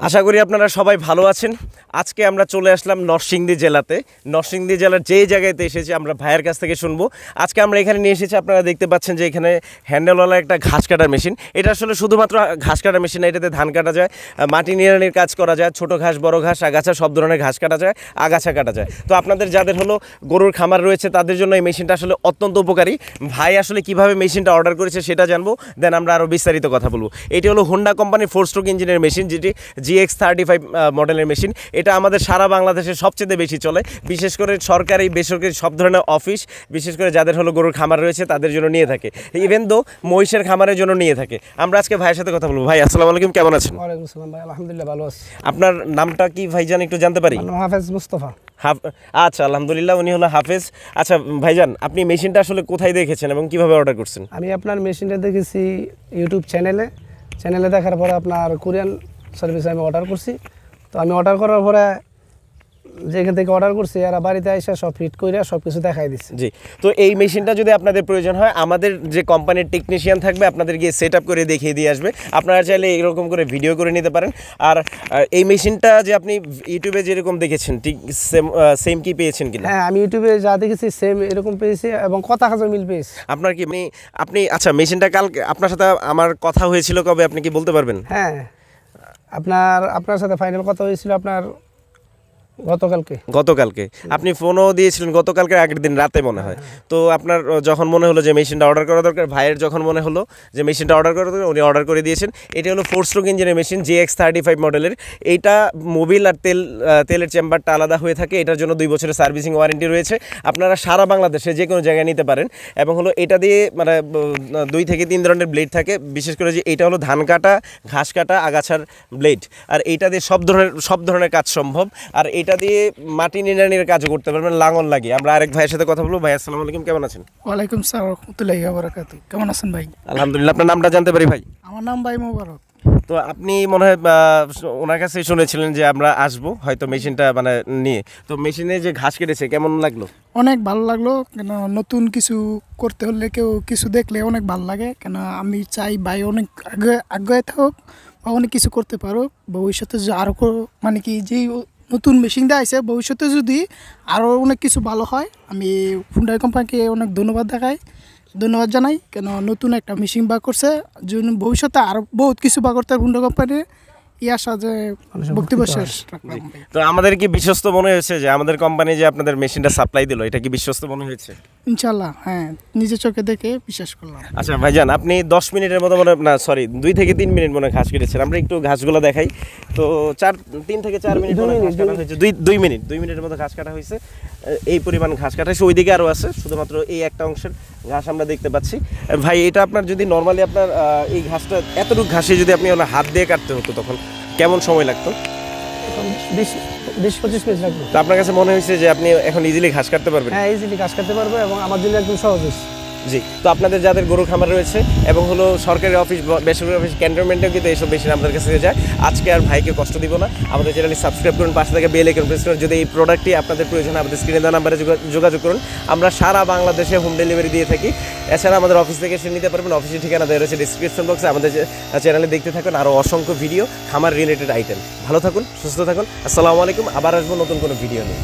আশা করি আপনারা সবাই ভালো আছেন। আজকে আমরা চলে আসলাম নরসিংদী জেলাতে। নরসিংদী জেলার যেই জায়গাতে এসেছি আমরা ভাইয়ের কাছ থেকে শুনবো। আজকে আমরা এখানে নিয়ে এসেছি, আপনারা দেখতে পাচ্ছেন যে এখানে হ্যান্ডেলওয়ালা একটা ঘাস কাটার মেশিন। এটা আসলে শুধুমাত্র ঘাস কাটার মেশিন না, এটাতে ধান কাটা যায়, মাটি নিড়ানির কাজ করা যায়, ছোটো ঘাস, বড় ঘাস, আগাছা সব ধরনের ঘাস কাটা যায়, আগাছা কাটা যায়। তো আপনাদের যাদের হলো গরুর খামার রয়েছে তাদের জন্য এই মেশিনটা আসলে অত্যন্ত উপকারী। ভাই আসলে কিভাবে মেশিনটা অর্ডার করেছে সেটা জানবো, দেন আমরা আরও বিস্তারিত কথা বলবো। এটি হলো হোন্ডা কোম্পানির 4 স্ট্রোক ইঞ্জিনের মেশিন, যেটি GX35 মডেলের মেশিন। এটা আমাদের সারা বাংলাদেশে সবচেয়ে বেশি চলে, বিশেষ করে সরকারি বেসরকারি সব ধরনের অফিস, বিশেষ করে যাদের হলো গরুর খামার রয়েছে তাদের জন্য নিয়ে থাকে, ইভেন দো মহিষের খামারের জন্য নিয়ে থাকে। আমরা আজকে ভাইয়ের সাথে কথা বলবো। ভাই আসসালামু আলাইকুম, কেমন আছেন? ওয়ালাইকুম আসসালাম ভাই, আলহামদুলিল্লাহ ভালো আছি। আপনার নামটা কি ভাইজান একটু জানতে পারি? হাফেজ মুস্তাফা। আচ্ছা, আলহামদুলিল্লাহ, উনি হলো হাফেজ। আচ্ছা ভাইজান, আপনি মেশিনটা আসলে কোথায় দেখেছেন এবং কিভাবে অর্ডার করছেন? আমি আপনার মেশিনটা দেখেছি ইউটিউব চ্যানেলে দেখার পরে আপনার কোরিয়ান সার্ভিসে আমি অর্ডার করছি। তো আমি অর্ডার করার পরে যেখান থেকে অর্ডার করছি এরা বাড়িতে এসে সব ফিট করে সব কিছু দেখাই দিচ্ছে। জি, তো এই মেশিনটা যদি আপনাদের প্রয়োজন হয়, আমাদের যে কোম্পানির টেকনিশিয়ান থাকবে আপনাদের গিয়ে সেট আপ করে দেখিয়ে দিয়ে আসবে। আপনারা চাইলে এরকম করে ভিডিও করে নিতে পারেন। আর এই মেশিনটা যে আপনি ইউটিউবে যেরকম দেখেছেন ঠিক সেম কি পেয়েছেন কিনা? হ্যাঁ, আমি ইউটিউবে যা দেখেছি সেম এরকম পেয়েছি এবং কথা কাজে মিল পেয়েছি। আপনার কি আপনি আচ্ছা, মেশিনটা কালকে আপনার সাথে আমার কথা হয়েছিল কবে, আপনি কি বলতে পারবেন? হ্যাঁ, আপনার সাথে ফাইনাল কথা হয়েছিল আপনার গতকালকে আপনি ফোনও দিয়েছিলেন, গতকালকে আগের দিন রাতে মনে হয়। তো আপনার যখন মনে হলো যে মেশিনটা অর্ডার করা দরকার, ভাইয়ের যখন মনে হলো যে মেশিনটা অর্ডার করা দরকার, উনি অর্ডার করে দিয়েছেন। এটা হলো 4 স্ট্রোক ইঞ্জিনের মেশিন, GX35 মডেলের। এইটা মোবিল আর তেলের চেম্বারটা আলাদা হয়ে থাকে। এটার জন্য 2 বছরের সার্ভিসিং ওয়ারেন্টি রয়েছে। আপনারা সারা বাংলাদেশে যে কোনো জায়গায় নিতে পারেন। এবং হলো এটা দিয়ে মানে 2 থেকে 3 ধরনের ব্লেড থাকে, বিশেষ করে যে এটা হলো ধান কাটা, ঘাস কাটা, আগাছার ব্লেড। আর এইটা দিয়ে সব ধরনের কাজ সম্ভব। আর এটা দিয়ে মাটি নিড়ানির কাজও করতে পারবেন, লাঙল লাগিয়ে। আমরা আরেক ভাইয়ের সাথে কথা বলবো। ভাই আসসালামু আলাইকুম, কেমন আছেন? ওয়ালাইকুম আসসালাম ওয়া রাহমাতুল্লাহি ওয়া বারাকাতুহু। কেমন আছেন ভাই? আলহামদুলিল্লাহ। আপনার নামটা জানতে পারি ভাই? আমার নাম ভাই মোবারক। তো আপনি মনে হয় ওনার কাছে শুনেছিলেন যে আমরা আসবো হয়তো মেশিনটা মানে নিয়ে। তো মেশিনে যে ঘাস কেটেছে কেমন লাগলো? অনেক ভালো লাগলো, কেন নতুন কিছু করতে হলে কেউ কিছু দেখলে অনেক ভালো লাগে। কেন আমি চাই ভাই অনেক আগে থাকুক বা অনেক কিছু করতে পারো ভবিষ্যতে, যে আরও মানে কি যেই নতুন মেশিনটা আছে ভবিষ্যতে যদি আরও অনেক কিছু ভালো হয়। আমি হুন্ডা কোম্পানিকে অনেক ধন্যবাদ জানাই, কেন নতুন একটা মেশিন বার করছে, জন্য ভবিষ্যতে আরও বহুত কিছু বার করতে হুন্ডা কোম্পানির আসা যে বক্তব্য শেষ। তো আমাদের কি বিশ্বস্ত মনে হয়েছে যে আমাদের কোম্পানি যে আপনাদের মেশিনটা সাপ্লাই দিল, এটা কি বিশ্বস্ত মনে হয়েছে? ইনশাল্লাহ হ্যাঁ, নিজের চোখে দেখে বিশ্বাস করলাম। আচ্ছা ভাইজান, আপনি 10 মিনিটের মতো সরি 2 থেকে 3 মিনিট মনে ঘাস কেটেছেন। আমরা একটু ঘাসগুলো দেখাই। তো 3 থেকে 4 মিনিট ঘাস কাটা হয়েছে। 2 মিনিটের মতো ঘাস কাটা হয়েছে। এই পরিমাণ ঘাস কাটা হয়েছে। ওইদিকে আরও আছে, শুধুমাত্র এই একটা অংশের ঘাস আমরা দেখতে পাচ্ছি। ভাই, এটা আপনার যদি নর্মালি আপনার এই ঘাসটা এতটুকু ঘাসে যদি আপনি হাত দিয়ে কাটতে হতো তখন কেমন সময় লাগতো? 20-25 মিনিট লাগবে। তো আপনার কাছে মনে হয়েছে যে আপনি এখন ইজিলি ঘাস কাটতে পারবেন? হ্যাঁ, ইজিলি ঘাস কাটতে পারবো এবং আমার জন্য একদম সহজ হয়েছে। জি, তো আপনাদের যাদের গরু খামার রয়েছে এবং হলো সরকারি অফিস, বেসরকারি অফিস, ক্যান্টনমেন্টেও কিন্তু এইসব মেশিন আমাদের কাছে যায়। আজকে আর ভাইকে কষ্ট দিব না, আমাদের চ্যানেলটি সাবস্ক্রাইব করুন, পাশে থেকে বেল আইকন প্রেস করুন। যদি এই প্রোডাক্টটি আপনাদের প্রয়োজন হয় আমাদের স্ক্রিনে দেওয়া নাম্বারে যোগাযোগ করুন। আমরা সারা বাংলাদেশে হোম ডেলিভারি দিয়ে থাকি। এছাড়া আমাদের অফিস থেকে এসে নিতে পারবেন। অফিসের ঠিকানা দেওয়া রয়েছে ডিসক্রিপশন বক্সে। আমাদের চ্যানেলে দেখতে থাকুন আরও অসংখ্য ভিডিও খামার রিলেটেড আইটেম। ভালো থাকুন, সুস্থ থাকুন। আসসালামু আলাইকুম। আবার আসবো নতুন কোনো ভিডিও নিয়ে।